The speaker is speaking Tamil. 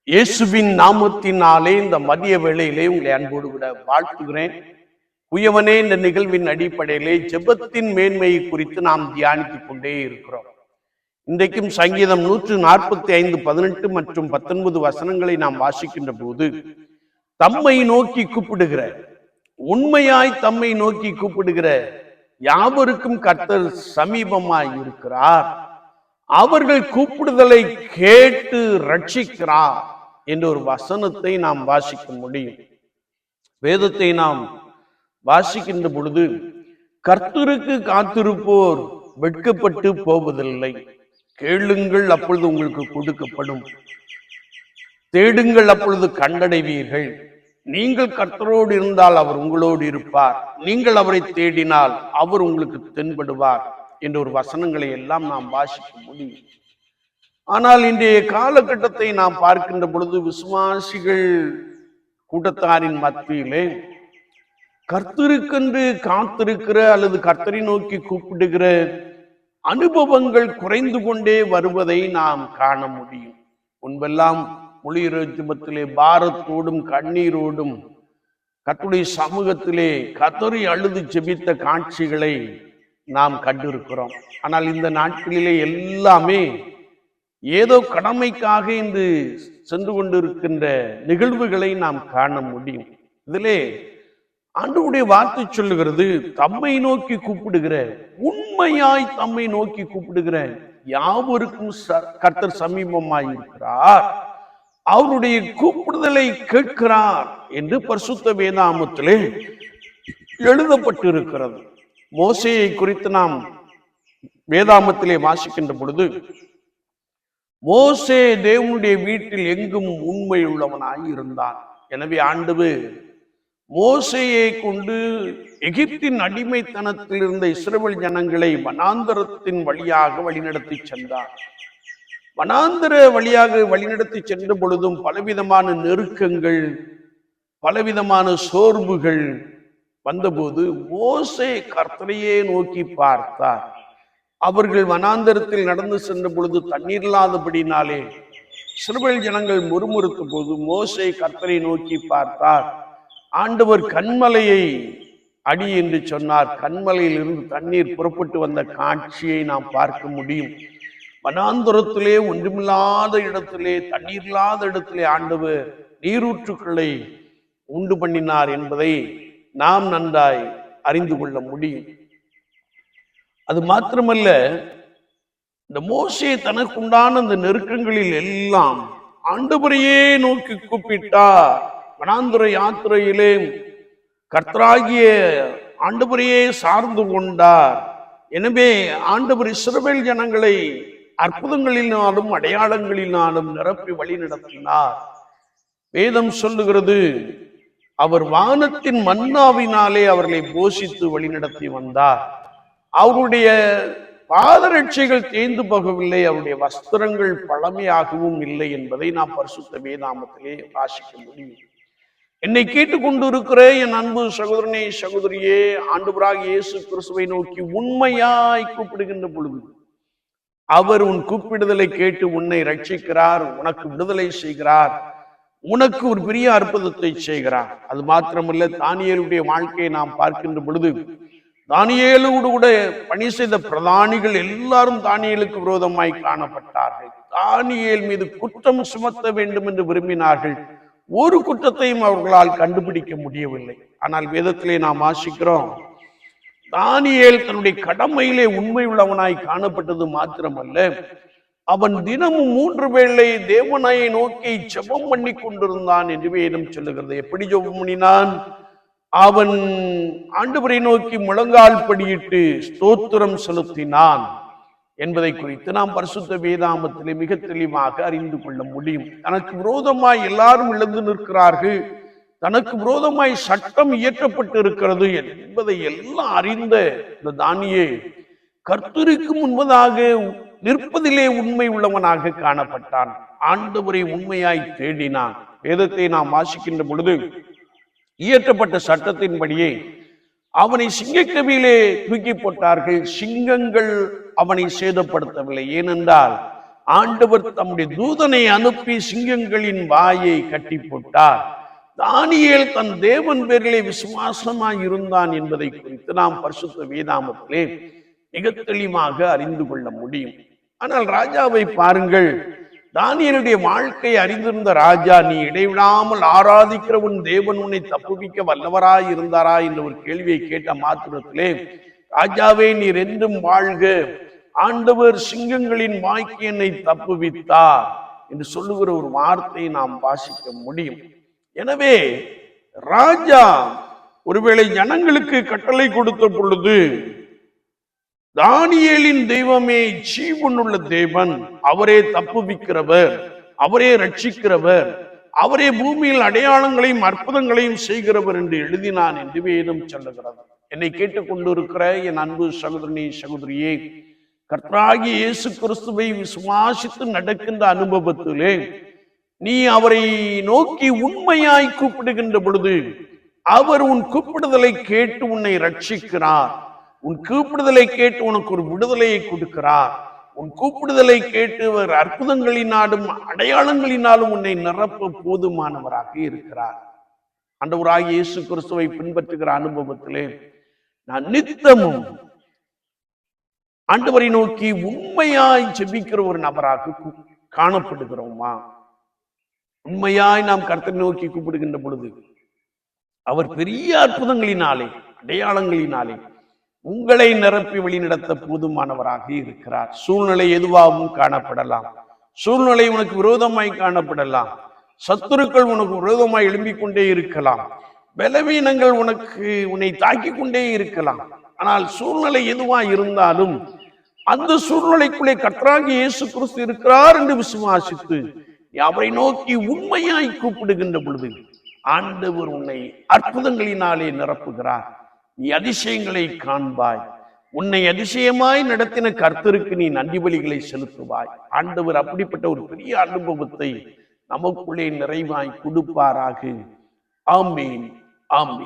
இயேசுவின் நாமத்தினாலே இந்த மதிய வேளையிலே உங்களை அன்போடு விட வாழ்த்துகிறேன். உயவனே, இந்த நிகழ்வின் அடிப்படையிலே ஜெபத்தின் மேன்மையை குறித்து நாம் தியானித்துக் கொண்டே இருக்கிறோம். இன்றைக்கும் சங்கீதம் 145, 18 மற்றும் 19 வசனங்களை நாம் வாசிக்கின்ற போது, தம்மை நோக்கி கூப்பிடுகிற, உண்மையாய் தம்மை நோக்கி கூப்பிடுகிற யாவருக்கும் கர்த்தர் சமீபமாய் இருக்கிறார், அவர்கள் கூப்பிடுதலை கேட்டு ரட்சிக்கிறார் என்ற ஒரு வசனத்தை நாம் வாசிக்க முடியும். வேதத்தை நாம் வாசிக்கின்ற பொழுது, கர்த்தருக்கு காத்திருப்போர் வெட்கப்பட்டு போவதில்லை, கேளுங்கள் அப்பொழுது உங்களுக்கு கொடுக்கப்படும், தேடுங்கள் அப்பொழுது கண்டடைவீர்கள், நீங்கள் கர்த்தரோடு இருந்தால் அவர் உங்களோடு இருப்பார், நீங்கள் அவரை தேடினால் அவர் உங்களுக்கு தென்படுவார் என்ற ஒரு வசனங்களை எல்லாம் நாம் வாசிக்க முடியும். ஆனால் இன்றைய காலகட்டத்தை நாம் பார்க்கின்ற பொழுது, விசுவாசிகள் கூட்டத்தாரின் மத்தியிலே கர்த்தருக்கென்று காத்திருக்கிற அல்லது கர்த்தரை நோக்கி கூப்பிடுகிற அனுபவங்கள் குறைந்து கொண்டே வருவதை நாம் காண முடியும். முன்பெல்லாம் மொழியிற ஜெபத்திலே பாரத்தோடும் கண்ணீரோடும் கர்த்தருடைய சமூகத்திலே கர்த்தரை அழுது ஜெபித்த காட்சிகளை நாம் கண்டிருக்கிறோம். ஆனால் இந்த நாட்களிலே எல்லாமே ஏதோ கடமைக்காக இன்று சென்று கொண்டிருக்கின்ற நிகழ்வுகளை நாம் காண முடியும். இதிலே ஆண்டவருடைய வார்த்தை சொல்லுகிறது, தம்மை நோக்கி கூப்பிடுகிற, உண்மையாய் தம்மை நோக்கி கூப்பிடுகிற யாவருக்கும் கர்த்தர் சமீபமாய் இருக்கிறார், அவருடைய கூப்பிடுதலை கேட்கிறார் என்று பரிசுத்த வேதாகமத்திலே எழுதப்பட்டிருக்கிறது. மோசேயை குறித்து நாம் வேதாகமத்திலே வாசிக்கின்ற பொழுது, மோசே தேவனுடைய வீட்டில் எங்கும் உண்மை உள்ளவனாய் இருந்தான். எனவே ஆண்டவர் மோசேயை கொண்டு எகிப்தின் அடிமைத்தனத்தில் இருந்த இஸ்ரவேல் ஜனங்களை வனாந்தரத்தின் வழியாக வழிநடத்தி சென்றார். வனாந்தர வழியாக வழிநடத்தி சென்ற பொழுதும் பலவிதமான நெருக்கங்கள், பலவிதமான சோர்வுகள் வந்தபோது மோசே கர்த்தரையே நோக்கி பார்த்தார். அவர்கள் வனாந்தரத்தில் நடந்து சென்ற பொழுது தண்ணீர் இல்லாதபடினாலே இஸ்ரவேல் ஜனங்கள் முறுமுறுத்த போது மோசே கர்த்தரை நோக்கி பார்த்தார். ஆண்டவர் கன்மலையை அடி என்று சொன்னார். கன்மலையில் இருந்து தண்ணீர் புறப்பட்டு வந்த காட்சியை நாம் பார்க்க முடியும். வனாந்தரத்திலே ஒன்றுமில்லாத இடத்திலே, தண்ணீர் இல்லாத இடத்திலே ஆண்டவர் நீரூற்றுக்களை உண்டு பண்ணினார் என்பதை நாம் நன்றாய் அறிந்து கொள்ள முடியும். அது மாத்திரமல்ல, இந்த மோசே தனக்குண்டான இந்த நெருக்கங்களில் எல்லாம் ஆண்டவரையே நோக்கி கூப்பிட்டார். வனாந்தர யாத்திரையிலே கர்த்தராகிய ஆண்டவரையே சார்ந்து கொண்டார். எனவே ஆண்டவர் இஸ்ரவேல் ஜனங்களை அற்புதங்களினாலும் அடையாளங்களினாலும் நிரப்பி வழி நடத்தினார். வேதம் சொல்லுகிறது, அவர் வானத்தின் மன்னாவினாலே அவர்களை போஷித்து வழிநடத்தி வந்தார். அவருடைய பாதரட்சைகள் தேய்ந்து போகவில்லை, அவருடைய வஸ்திரங்கள் பழமையாகவும் இல்லை என்பதை நாம் பரிசுத்த வேதாகமத்திலே வாசிக்க முடியும். என்னை கேட்டுக்கொண்டிருக்கிற என் அன்பு சகோதரனே, சகோதரியே, ஆண்டவராகிய இயேசு கிறிஸ்துவை நோக்கி உண்மையாய் கூப்பிடுகின்ற பொழுது அவர் உன் கூப்பிடுதலை கேட்டு உன்னை ரட்சிக்கிறார், உனக்கு விடுதலை செய்கிறார், உனக்கு ஒரு பெரிய அற்புதத்தை செய்கிறார். அது மாத்திரமல்ல, தானியேலுடைய வாழ்க்கையை நாம் பார்க்கின்ற பொழுது, தானியேலோடு கூட பணி செய்த பிரதானிகள் எல்லாரும் தானியேலுக்கு விரோதமாய் காணப்பட்டார்கள். தானியேல் மீது குற்றம் சுமத்த வேண்டும் என்று விரும்பினார்கள். ஒரு குற்றத்தையும் அவர்களால் கண்டுபிடிக்க முடியவில்லை. ஆனால் வேதத்திலே நாம் வாசிக்கிறோம், தானியேல் தன்னுடைய கடமையிலே உண்மை உள்ளவனாய் காணப்பட்டது மாத்திரமல்ல, அவன் தினமும் 3 வேளை தேவனை நோக்கி ஜெபம் பண்ணி கொண்டிருந்தான் என்று வேதம் சொல்லுகிறது. எப்படி ஜெபம் பண்ணினான்? அவன் ஆண்டவரை நோக்கி முழங்கால் படியிட்டு ஸ்தோத்திரம் செலுத்தினான் என்பதை குறித்து நாம் பரிசுத்த வேதாகமத்திலே மிக தெளிவாக அறிந்து கொள்ள முடியும். தனக்கு விரோதமாய் எல்லாரும் எழுந்து நிற்கிறார்கள், தனக்கு விரோதமாய் சட்டம் இயற்றப்பட்டு இருக்கிறது என்பதை எல்லாம் அறிந்த இந்த தானியேல் கர்த்தருக்கு முன்பதாக நிற்பதிலே உண்மை உள்ளவனாக காணப்பட்டான். ஆண்டவரை உண்மையாய் தேடினான். வேதத்தை நாம் வாசிக்கின்ற பொழுது, இயற்றப்பட்ட சட்டத்தின்படியே அவனை சிங்கக்கவியிலே தூக்கி போட்டார்கள். சிங்கங்கள் அவனை சேதப்படுத்தவில்லை. ஏனென்றால் ஆண்டவர் தம்முடைய தூதனை அனுப்பி சிங்கங்களின் வாயை கட்டி போட்டார். தானியேல் தன் தேவன் பேரிலே விசுவாசமாய் இருந்தான் என்பதை குறித்து நாம் பரிசுத்த வேதாகமத்திலே மிக தெளிவாக அறிந்து கொள்ள முடியும். ஆனால் ராஜாவை பாருங்கள். தானியேலுடைய வாழ்க்கையை அறிந்திருந்த ராஜா, நீ இடைவிடாமல் ஆராதிக்கிற உன் தேவன் உன்னை தப்புவிக்க வல்லவராய் இருந்தாரா என்ற ஒரு கேள்வியை கேட்ட மாத்திரத்திலே, ராஜாவே நீர் என்றும் வாழ்க, ஆண்டவர் சிங்கங்களின் வாய்க்கு என்னை தப்புவித்தார் என்று சொல்லுகிற ஒரு வார்த்தையை நாம் வாசிக்க முடியும். எனவே ராஜா ஒருவேளை ஜனங்களுக்கு கட்டளை கொடுத்த பொழுது, தானியேலின் தெய்வமே ஜீவனுள்ள தேவன், அவரே தப்புவிக்கிறவர், அவரே ரட்சிக்கிறவர், அவரே பூமியில் அடையாளங்களையும் அற்புதங்களையும் செய்கிறவர் என்று எழுதினான் என்று வேதம் சொல்லுகிறது. என்னை கேட்டுக்கொண்டிருக்கிற என் அன்பு சகோதரனே, சகோதரியே, கர்த்தராகிய இயேசு கிறிஸ்துவை விசுவாசித்து நடக்கின்ற அனுபவத்திலே நீ அவரை நோக்கி உண்மையாய் கூப்பிடுகின்ற பொழுது, அவர் உன் கூப்பிடுதலை கேட்டு உன்னை ரட்சிக்கிறார். உன் கூப்பிடுதலை கேட்டு உனக்கு ஒரு விடுதலையை கொடுக்கிறார். உன் கூப்பிடுதலை கேட்டு அவர் அற்புதங்களினாலும் அடையாளங்களினாலும் உன்னை நிரப்ப போதுமானவராக இருக்கிறார். ஆண்டவராகிய இயேசு கிறிஸ்துவை பின்பற்றுகிற அனுபவத்திலே நான் நித்தமும் ஆண்டவரை நோக்கி உண்மையாய் ஜெபிக்கிற ஒரு நபராக காணப்படுகிறோமா? உண்மையாய் நாம் கர்த்தரை நோக்கி கூப்பிடுகின்ற பொழுது அவர் பெரிய அற்புதங்களினாலே அடையாளங்களினாலே உங்களை நிரப்பி வழிநடத்த போதுமானவராக இருக்கிறார். சூழ்நிலை எதுவாகவும் காணப்படலாம், சூழ்நிலை உனக்கு விரோதமாய் காணப்படலாம், சத்துருக்கள் உனக்கு விரோதமாய் எழும்பிக் கொண்டே இருக்கலாம், பலவீனங்கள் உன்னை தாக்கிக் கொண்டே இருக்கலாம். ஆனால் சூழ்நிலை எதுவா இருந்தாலும் அந்த சூழ்நிலைக்குள்ளே கர்த்தராகிய இயேசு கிறிஸ்து இருக்கிறார் என்று விசுவாசித்து அவரை நோக்கி உண்மையாய் கூப்பிடுகின்ற பொழுது ஆண்டவர் உன்னை அற்புதங்களினாலே நிரப்புகிறார். நீ அதிசயங்களை காண்பாய். உன்னை அதிசயமாய் நடத்தின கர்த்தருக்கு நீ நன்றி பலிகளை செலுத்துவாய். ஆண்டவர் அப்படிப்பட்ட ஒரு பெரிய அனுபவத்தை நமக்குள்ளே நிறைவாய் கொடுப்பாராக. ஆமீன், ஆமீன்.